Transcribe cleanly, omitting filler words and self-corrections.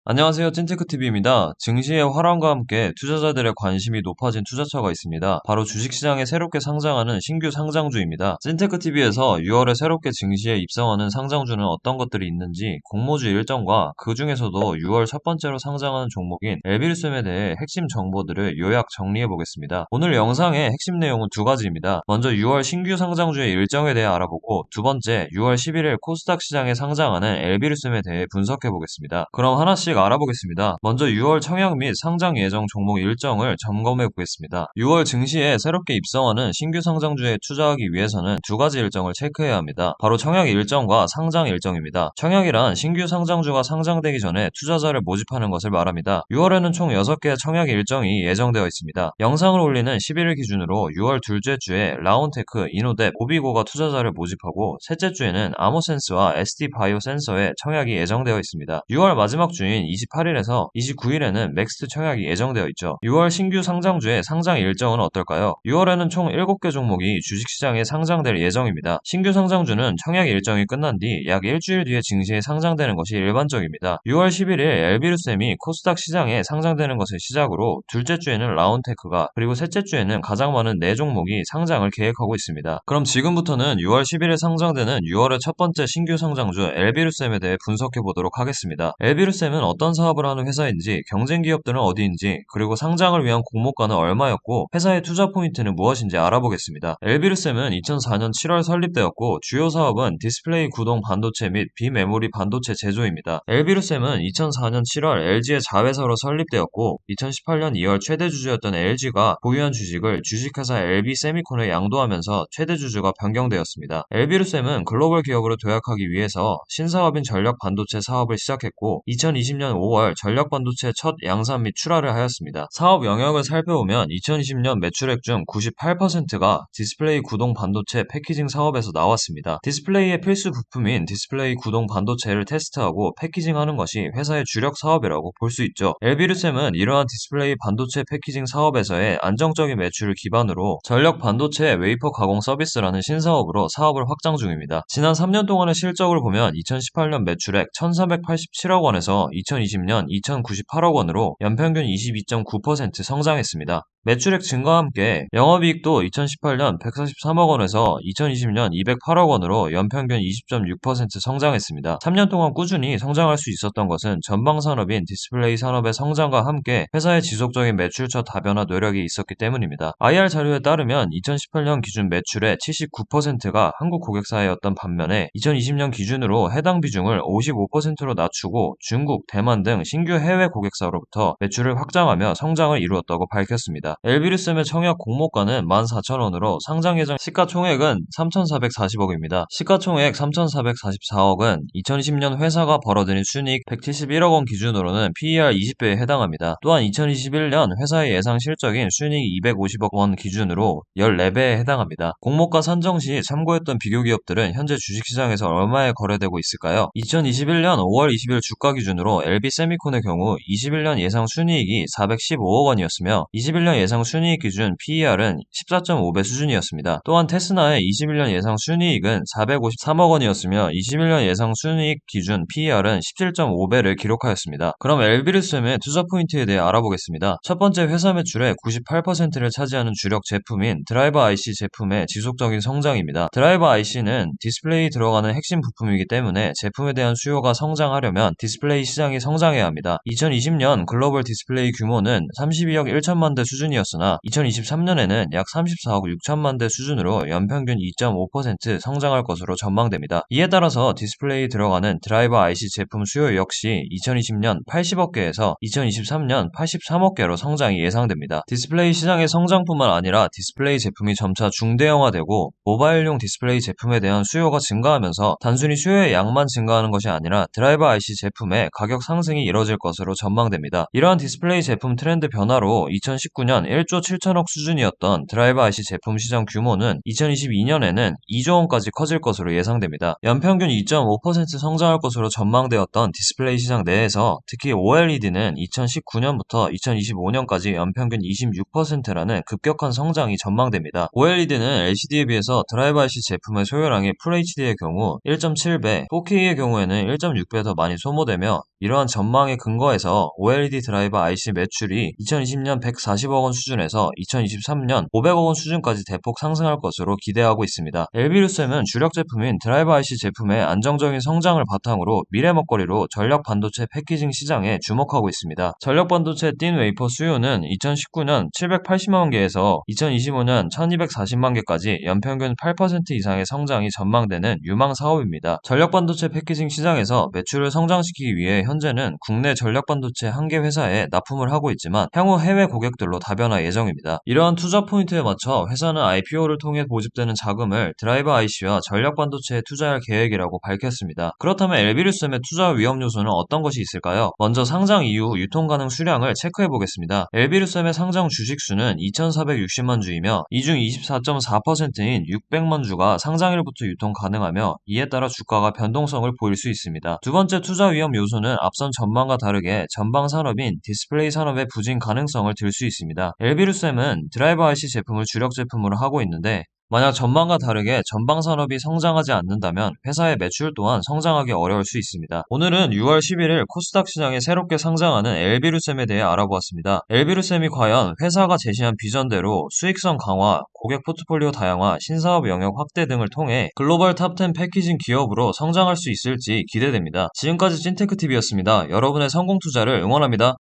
안녕하세요. 찐테크TV입니다. 증시의 활황과 함께 투자자들의 관심이 높아진 투자처가 있습니다. 바로 주식시장에 새롭게 상장하는 신규 상장주입니다. 찐테크TV에서 6월에 새롭게 증시에 입성하는 상장주는 어떤 것들이 있는지 공모주 일정과 그 중에서도 6월 첫 번째로 상장하는 종목인 엘비루셈에 대해 핵심 정보들을 요약 정리해보겠습니다. 오늘 영상의 핵심 내용은 두 가지입니다. 먼저 6월 신규 상장주의 일정에 대해 알아보고 두 번째 6월 11일 코스닥 시장에 상장하는 엘비루셈에 대해 분석해보겠습니다. 그럼 하나씩 알아보겠습니다. 먼저 6월 청약 및 상장 예정 종목 일정을 점검해 보겠습니다. 6월 증시에 새롭게 입성하는 신규 상장주에 투자하기 위해서는 두 가지 일정을 체크해야 합니다. 바로 청약 일정과 상장 일정입니다. 청약이란 신규 상장주가 상장되기 전에 투자자를 모집하는 것을 말합니다. 6월에는 총 6개의 청약 일정이 예정되어 있습니다. 영상을 올리는 11일 기준으로 6월 둘째 주에 라온테크, 이노뎁, 오비고가 투자자를 모집하고 셋째 주에는 아모센스와 ST바이오센서의 청약이 예정되어 있습니다. 6월 마지막 주인 28일에서 29일에는 맥스트 청약이 예정되어 있죠. 6월 신규 상장주의 상장 일정은 어떨까요? 6월에는 총 7개 종목이 주식시장에 상장될 예정입니다. 신규 상장주는 청약 일정이 끝난 뒤 약 일주일 뒤에 증시에 상장되는 것이 일반적입니다. 6월 11일 엘비루셈이 코스닥 시장에 상장되는 것을 시작으로 둘째 주에는 라온테크가 그리고 셋째 주에는 가장 많은 4종목이 상장을 계획하고 있습니다. 그럼 지금부터는 6월 10일에 상장되는 6월의 첫 번째 신규 상장주 엘비루셈에 대해 분석해 보도록 하겠습니다. 엘비루셈은 어떤 사업을 하는 회사인지, 경쟁 기업들은 어디인지, 그리고 상장을 위한 공모가는 얼마였고 회사의 투자 포인트는 무엇인지 알아보겠습니다. 엘비루셈은 2004년 7월 설립되었고 주요 사업은 디스플레이 구동 반도체 및 비메모리 반도체 제조입니다. 엘비루셈은 2004년 7월 LG의 자회사로 설립되었고 2018년 2월 최대 주주였던 LG가 보유한 주식을 주식회사 LB세미콘에 양도하면서 최대 주주가 변경되었습니다. 엘비루셈은 글로벌 기업으로 도약하기 위해서 신사업인 전력 반도체 사업을 시작했고 2020년 5월 전력 반도체 첫 양산 및 출하를 하였습니다. 사업 영역을 살펴보면 2020년 매출액 중 98%가 디스플레이 구동 반도체 패키징 사업에서 나왔습니다. 디스플레이의 필수 부품인 디스플레이 구동 반도체를 테스트하고 패키징하는 것이 회사의 주력 사업이라고 볼 수 있죠. 엘비루셈은 이러한 디스플레이 반도체 패키징 사업에서의 안정적인 매출을 기반으로 전력 반도체 웨이퍼 가공 서비스라는 신사업으로 사업을 확장 중입니다. 지난 3년 동안의 실적을 보면 2018년 매출액 1,387억 원에서 2020년 2,098억 원으로 연평균 22.9% 성장했습니다. 매출액 증가와 함께 영업이익도 2018년 143억 원에서 2020년 208억 원으로 연평균 20.6% 성장했습니다. 3년 동안 꾸준히 성장할 수 있었던 것은 전방 산업인 디스플레이 산업의 성장과 함께 회사의 지속적인 매출처 다변화 노력이 있었기 때문입니다. IR 자료에 따르면 2018년 기준 매출의 79%가 한국 고객사였던 반면에 2020년 기준으로 해당 비중을 55%로 낮추고 중국, 대만 등 신규 해외 고객사로부터 매출을 확장하며 성장을 이루었다고 밝혔습니다. 엘비루셈의 청약 공모가는 14,000원으로 상장 예정 시가총액은 3,440억입니다. 시가총액 3,444억은 2020년 회사가 벌어들인 순이익 171억 원 기준으로는 PER 20배에 해당합니다. 또한 2021년 회사의 예상 실적인 순이익 250억 원 기준으로 14배에 해당합니다. 공모가 산정 시 참고했던 비교 기업들은 현재 주식시장에서 얼마에 거래되고 있을까요? 2021년 5월 20일 주가 기준으로 LB세미콘의 경우 21년 예상 순이익이 415억 원이었으며 21년 예상 순이익 기준 PER은 14.5배 수준이었습니다. 또한 테스나의 21년 예상 순이익은 453억 원이었으며 21년 예상 순이익 기준 PER은 17.5배를 기록하였습니다. 그럼 엘비루셈의 투자 포인트에 대해 알아보겠습니다. 첫 번째, 회사 매출의 98%를 차지하는 주력 제품인 드라이버 IC 제품의 지속적인 성장입니다. 드라이버 IC는 디스플레이 들어가는 핵심 부품이기 때문에 제품에 대한 수요가 성장하려면 디스플레이 시장이 성장해야 합니다. 2020년 글로벌 디스플레이 규모는 32억 1천만 대 수준이었으나 2023년에는 약 34억 6천만 대 수준으로 연평균 2.5% 성장할 것으로 전망됩니다. 이에 따라서 디스플레이 들어가는 드라이버 IC 제품 수요 역시 2020년 80억 개에서 2023년 83억 개로 성장이 예상됩니다. 디스플레이 시장의 성장뿐만 아니라 디스플레이 제품이 점차 중대형화되고 모바일용 디스플레이 제품에 대한 수요가 증가하면서 단순히 수요의 양만 증가하는 것이 아니라 드라이버 IC 제품의 가격 상승이 이뤄질 것으로 전망됩니다. 이러한 디스플레이 제품 트렌드 변화로 2019년 1조 7천억 수준이었던 드라이버 IC 제품 시장 규모는 2022년에는 2조 원까지 커질 것으로 예상됩니다. 연평균 2.5% 성장할 것으로 전망되었던 디스플레이 시장 내에서 특히 OLED는 2019년부터 2025년까지 연평균 26%라는 급격한 성장이 전망됩니다. OLED는 LCD에 비해서 드라이버 IC 제품의 소요량이 FHD의 경우 1.7배, 4K의 경우에는 1.6배 더 많이 소모되며 이러한 전망에 근거해서 OLED 드라이버 IC 매출이 2020년 140억 원 수준에서 2023년 500억 원 수준까지 대폭 상승할 것으로 기대하고 있습니다. LB류셈은 주력 제품인 드라이버 IC 제품의 안정적인 성장을 바탕으로 미래 먹거리로 전력 반도체 패키징 시장에 주목하고 있습니다. 전력 반도체 띤 웨이퍼 수요는 2019년 780만 개에서 2025년 1240만 개까지 연평균 8% 이상의 성장이 전망되는 유망 사업입니다. 전력 반도체 패키징 시장에서 매출을 성장시키기 위해 현재는 국내 전력 반도체 한 개 회사에 납품을 하고 있지만 향후 해외 고객들로 다변화 예정입니다. 이러한 투자 포인트에 맞춰 회사는 IPO를 통해 모집되는 자금을 드라이버 IC와 전력 반도체에 투자할 계획이라고 밝혔습니다. 그렇다면 LB류셈의 투자 위험 요소는 어떤 것이 있을까요? 먼저 상장 이후 유통 가능 수량을 체크해 보겠습니다. LB류셈의 상장 주식 수는 2,460만 주이며 이 중 24.4%인 600만 주가 상장일부터 유통 가능하며 이에 따라 주가가 변동성을 보일 수 있습니다. 두 번째 투자 위험 요소는 앞선 전망과 다르게 전방 산업인 디스플레이 산업의 부진 가능성을 들 수 있습니다. LB류셈은 드라이버 IC 제품을 주력 제품으로 하고 있는데 만약 전망과 다르게 전방 산업이 성장하지 않는다면 회사의 매출 또한 성장하기 어려울 수 있습니다. 오늘은 6월 11일 코스닥 시장에 새롭게 상장하는 LB류셈에 대해 알아보았습니다. LB류셈이 과연 회사가 제시한 비전대로 수익성 강화, 고객 포트폴리오 다양화, 신사업 영역 확대 등을 통해 글로벌 탑10 패키징 기업으로 성장할 수 있을지 기대됩니다. 지금까지 찐테크TV였습니다. 여러분의 성공 투자를 응원합니다.